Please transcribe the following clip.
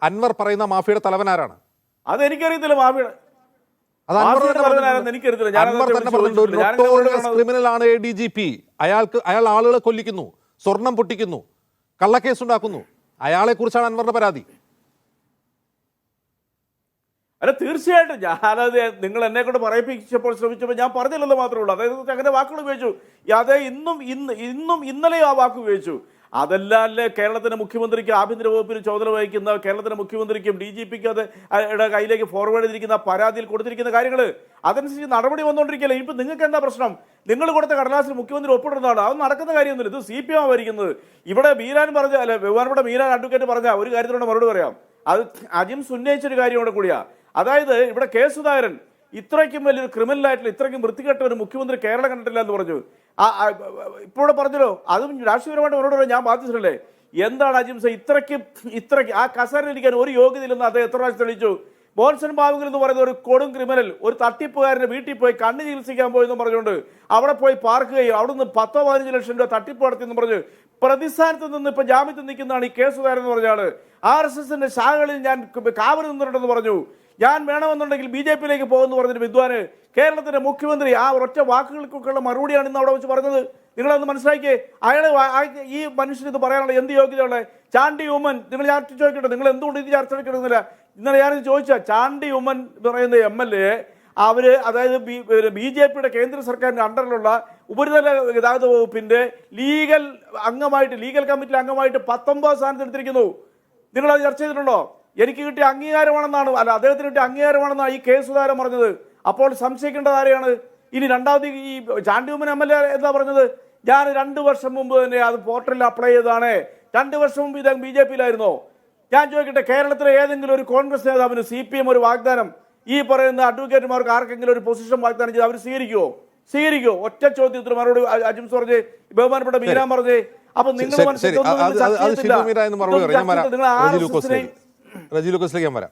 അൻവർ പറയുന്ന മാഫിയയുടെ തലവൻ ആരാണ്? അതെനിക്കറിയത്തില്ല. മാഫിയുടെ ക്രിമിനലാണ് ADGP. അയാൾ ആളുകളെ കൊല്ലിക്കുന്നു, സ്വർണം പൊട്ടിക്കുന്നു, കള്ളക്കേസ് ഉണ്ടാക്കുന്നു. അയാളെ കുറിച്ചാണ് അൻവറിന്റെ പരാതി. അല്ല, തീർച്ചയായിട്ടും ഞാനത് നിങ്ങൾ എന്നെ കൊണ്ട് പറയിപ്പിച്ചപ്പോൾ ശ്രമിച്ചപ്പോൾ ഞാൻ പറഞ്ഞില്ലെന്ന് മാത്രമേ ഉള്ളൂ. അതായത് അങ്ങനെ വാക്കുകൾ ഉപയോഗിച്ചു. അതേ ഇന്നും ഇന്നലെയും ആ വാക്ക് ഉപയോഗിച്ചു. അതല്ലേ കേരളത്തിന്റെ മുഖ്യമന്ത്രിക്ക്, ആഭ്യന്തര വകുപ്പിന് ചുമതല വഹിക്കുന്ന കേരളത്തിന്റെ മുഖ്യമന്ത്രിക്കും DGPക്കും അത് കയ്യിലേക്ക് ഫോർവേഡ് ചെയ്തിരിക്കുന്ന പരാതിയിൽ കൊടുത്തിരിക്കുന്ന കാര്യങ്ങൾ അതനുസരിച്ച് നടപടി വന്നുകൊണ്ടിരിക്കുകയല്ലേ. ഇപ്പം നിങ്ങൾക്ക് എന്താ പ്രശ്നം? നിങ്ങൾ കൊടുത്ത കടലാസിൽ മുഖ്യമന്ത്രി ഒപ്പിടുന്നതാണ്. അത് നടക്കുന്ന കാര്യമൊന്നുമില്ല. ഇത് CPM ഭരിക്കുന്നത്. ഇവിടെ മീരാൻ പറഞ്ഞ അല്ലെ, ബഹുമാനപ്പെട്ട മീരാൻ അഡ്വക്കേറ്റ് പറഞ്ഞ ഒരു കാര്യത്തിനോട് മറുപടി പറയാം. അത് അജിംസ് ഉന്നയിച്ചൊരു കാര്യം കൂടെ കൂടിയാ. അതായത് ഇവിടെ K. സുധാകരൻ ഇത്രയ്ക്കും വലിയൊരു ക്രിമിനലായിട്ടുള്ള, ഇത്രയ്ക്കും വൃത്തികെട്ട ഒരു മുഖ്യമന്ത്രി കേരളം കണ്ടിട്ടില്ല എന്ന് പറഞ്ഞു. ഇപ്പോഴും പറഞ്ഞല്ലോ, അതും രാഷ്ട്രീയപരമായിട്ട് അവരോട് പറയാം, ഞാൻ ബാധ്യതല്ലേ. എന്താണ് അജിംസ ഇത്രയ്ക്ക് ആ കസേരയിലിരിക്കാൻ ഒരു യോഗ്യതയില്ലെന്ന് അദ്ദേഹം എത്ര പ്രാവശ്യം തെളിയിച്ചു. മോൻസൺ ബാബുകൾ എന്ന് പറയുന്ന ഒരു കൊടും ക്രിമിനൽ ഒരു തട്ടിപ്പുകാരൻ്റെ വീട്ടിൽ പോയി കണ്ണ് ചികിത്സിക്കാൻ പോയെന്ന് പറഞ്ഞുകൊണ്ട് അവിടെ പോയി പാർക്കുകയും അവിടുന്ന് 10-15 ലക്ഷം രൂപ തട്ടിപ്പ് നടത്തിയെന്ന് പറഞ്ഞ് പ്രതിസ്ഥാനത്ത് നിന്ന് ഇപ്പൊ ജാമ്യത്തിൽ നിൽക്കുന്നതാണ് ഈ K. സുധാകരൻ എന്ന് പറഞ്ഞാണ്. RSSന്റെ ശാഖകളിൽ ഞാൻ കാവൽ നിന്നിട്ടുണ്ടെന്ന് പറഞ്ഞു. ഞാൻ വേണമെന്നുണ്ടെങ്കിൽ BJPയിലേക്ക് പോകുമെന്ന് പറഞ്ഞൊരു വിദ്വാന് കേരളത്തിന്റെ മുഖ്യമന്ത്രി ആ ഒറ്റ വാക്കുകൾക്കൊക്കെയുള്ള മറുപടിയാണ് ഇന്ന് അവിടെ വെച്ച് പറഞ്ഞത്. നിങ്ങളതൊന്ന് മനസ്സിലാക്കിയേ. ഈ മനുഷ്യന് ഇത് പറയാനുള്ള എന്ത് യോഗ്യതയുള്ളത്? ചാണ്ടി ഉമ്മൻ, നിങ്ങൾ ഞാൻ ചോദിക്കട്ടെ, നിങ്ങൾ എന്തുകൊണ്ട് ഇത് ചർച്ച എടുക്കുന്നില്ല? ഇന്നലെ ഞാനിത് ചോദിച്ചാൽ ചാണ്ടി ഉമ്മൻ പറയുന്ന MLA അതായത് BJPയുടെ കേന്ദ്ര സർക്കാരിന്റെ അണ്ടറിലുള്ള ഉപരിതല ഗതാഗത വകുപ്പിന്റെ ലീഗൽ കമ്മിറ്റിയിലെ അംഗമായിട്ട് 19 സ്ഥാനത്ത് എടുത്തിരിക്കുന്നു. നിങ്ങളത് ചർച്ച ചെയ്തിട്ടുണ്ടോ? എനിക്ക് കിട്ടിയ അംഗീകാരമാണെന്നാണ്, അല്ല അദ്ദേഹത്തിന് കിട്ടിയ അംഗീകാരമാണെന്നാണ് ഈ K. സുധാകരൻ പറഞ്ഞത്. അപ്പോൾ സംശയിക്കേണ്ടത് ആരെയാണ്? ഇനി രണ്ടാമത് ഈ ചാണ്ടി ഉമ്മൻ MLA എന്താ പറഞ്ഞത്? ഞാൻ 2 വർഷം മുമ്പ് തന്നെ അത് പോർട്ടലിൽ അപ്ലൈ ചെയ്തതാണ്. 2 വർഷം മുമ്പ് ഇദ്ദേഹം BJPയിലായിരുന്നോ? ഞാൻ ചോദിക്കട്ടെ, കേരളത്തിലെ ഏതെങ്കിലും ഒരു കോൺഗ്രസ് നേതാവിന് CPM ഒരു വാഗ്ദാനം, ഈ പറയുന്ന അഡ്വക്കേറ്റുമാർക്ക് ആർക്കെങ്കിലും ഒരു പൊസിഷൻ വാഗ്ദാനം ചെയ്ത് അവർ സ്വീകരിക്കുമോ? ഒറ്റ ചോദ്യത്തിന് മറുപടി അജിംസ് പറഞ്ഞേ, ബഹുമാനപ്പെട്ട മീരാൻ പറഞ്ഞേ. അപ്പൊ നിങ്ങൾ റജി ലൂക്കോസിലേക്ക് ഞാൻ വരാം.